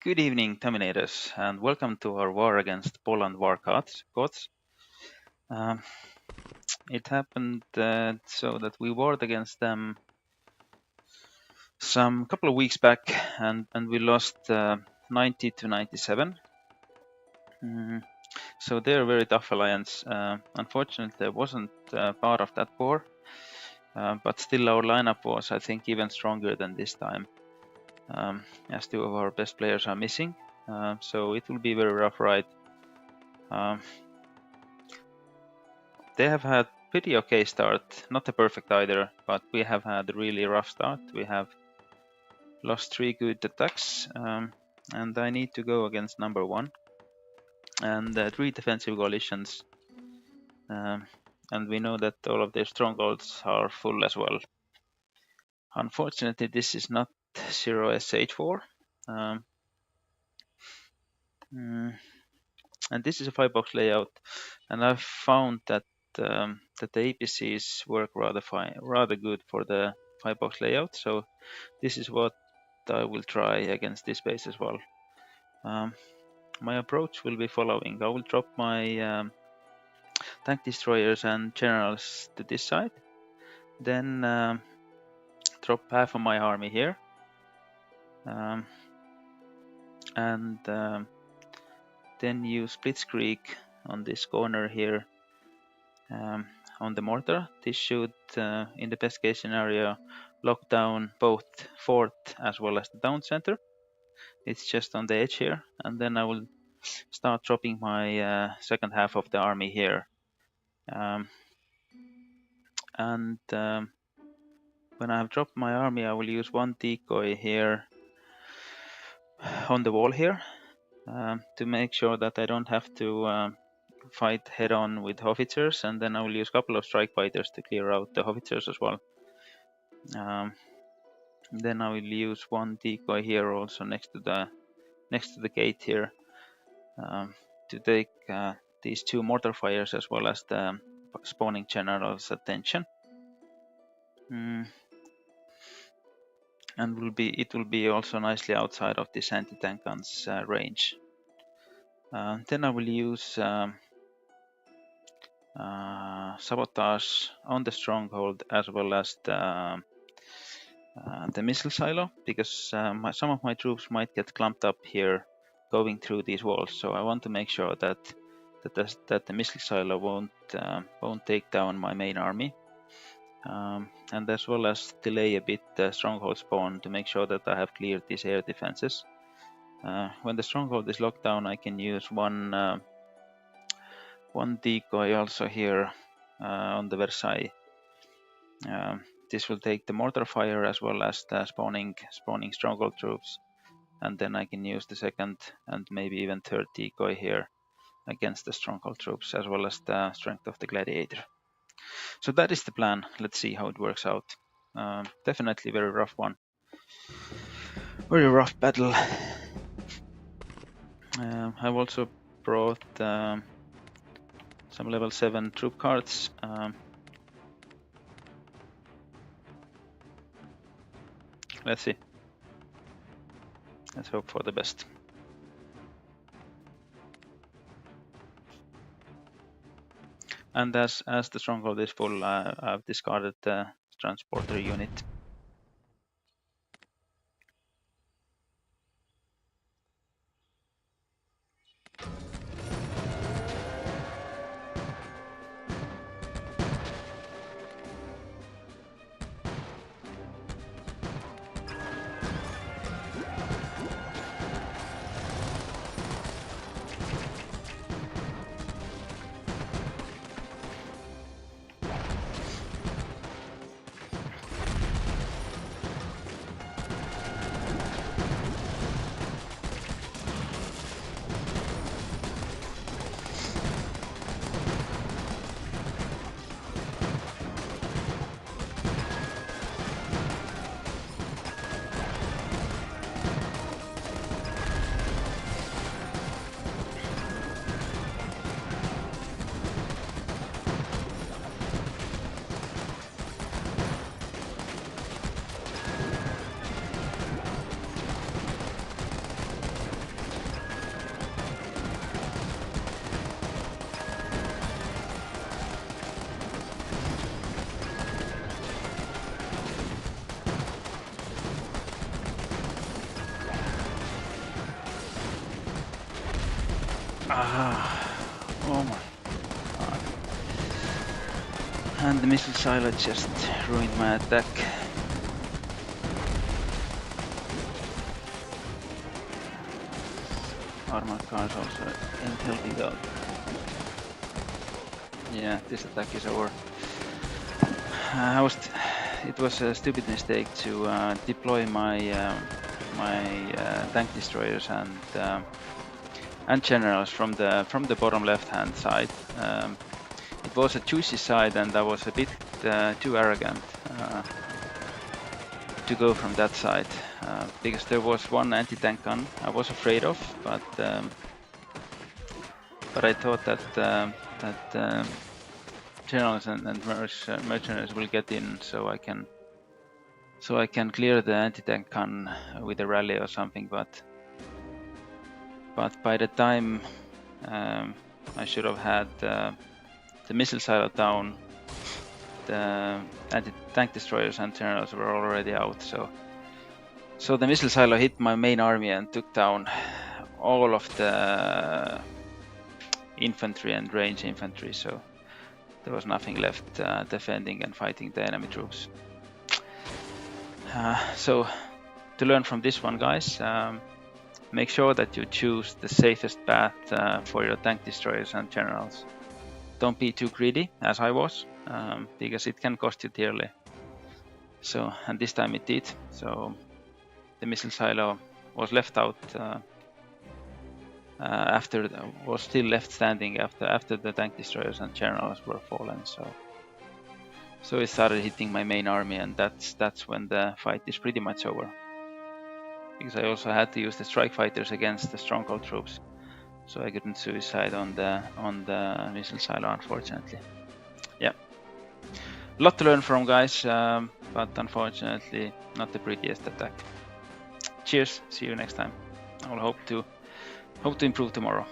Good evening, Dominators, and welcome to our war against Poland war gods. It happened so that we warred against them some couple of weeks back, and we lost 90 to 97. So they're a very tough alliance. Unfortunately, I wasn't part of that war, but still our lineup was, I think, even stronger than this time, as two of our best players are missing. So it will be a very rough ride. They have had pretty okay start, not a perfect either, but we have had a really rough start. We have lost 3 good attacks, and I need to go against number 1 and 3 defensive coalitions, and we know that all of their strongholds are full as well. Unfortunately, this is not 0SH4, and this is a 5-box layout, and I've found that the APCs work rather good for the 5-box layout. So this is what I will try against this base as well. My approach will be following. I will drop my tank destroyers and generals to this side, then drop half of my army here, and then use Blitzkrieg on this corner here on the mortar. This should, in the best case scenario, lock down both fort as well as the town center. It's just on the edge here, and then I will start dropping my second half of the army here. When I've dropped my army, I will use 1 decoy here on the wall here to make sure that I don't have to fight head-on with howitzers, and then I will use a couple of strike fighters to clear out the howitzers as well. Then I will use 1 decoy here also next to the gate here to take these 2 mortar fires as well as the spawning general's attention. And it will be also nicely outside of this anti-tank gun's range. Then I will use sabotage on the stronghold as well as the missile silo, because some of my troops might get clumped up here going through these walls. So I want to make sure that the missile silo won't take down my main army, and as well as delay a bit the stronghold spawn to make sure that I have cleared these air defenses. When the stronghold is locked down, I can use one decoy also here on the Versailles. This will take the mortar fire as well as the spawning stronghold troops, and then I can use the second and maybe even third decoy here against the stronghold troops as well as the strength of the gladiator. So that is the plan. Let's see how it works out. Definitely very rough one. Very rough battle. I've also brought some level 7 troop cards. Let's see. Let's hope for the best. And as the stronghold is full, I've discarded the transporter unit. Oh my god. And the missile silo just ruined my attack. Armored cars also ain't helping out. Yeah, this attack is over. It was a stupid mistake to deploy my tank destroyers and generals from the bottom left-hand side. It was a juicy side, and I was a bit too arrogant to go from that side because there was one anti-tank gun I was afraid of, but I thought that generals and mercenaries will get in, so I can clear the anti-tank gun with a rally or something. But by the time I should have had the missile silo down, the anti-tank destroyers and generals were already out. So the missile silo hit my main army and took down all of the infantry and range infantry. So there was nothing left defending and fighting the enemy troops. So to learn from this one, guys, make sure that you choose the safest path for your tank destroyers and generals. Don't be too greedy, as I was, because it can cost you dearly. So, and this time it did. So the missile silo was left out was still left standing after the tank destroyers and generals were fallen. So it started hitting my main army, and that's when the fight is pretty much over. Because I also had to use the strike fighters against the stronghold troops, so I couldn't suicide on the missile silo, unfortunately. Yeah, a lot to learn from, guys, but unfortunately not the prettiest attack. Cheers, see you next time. I will hope to improve tomorrow.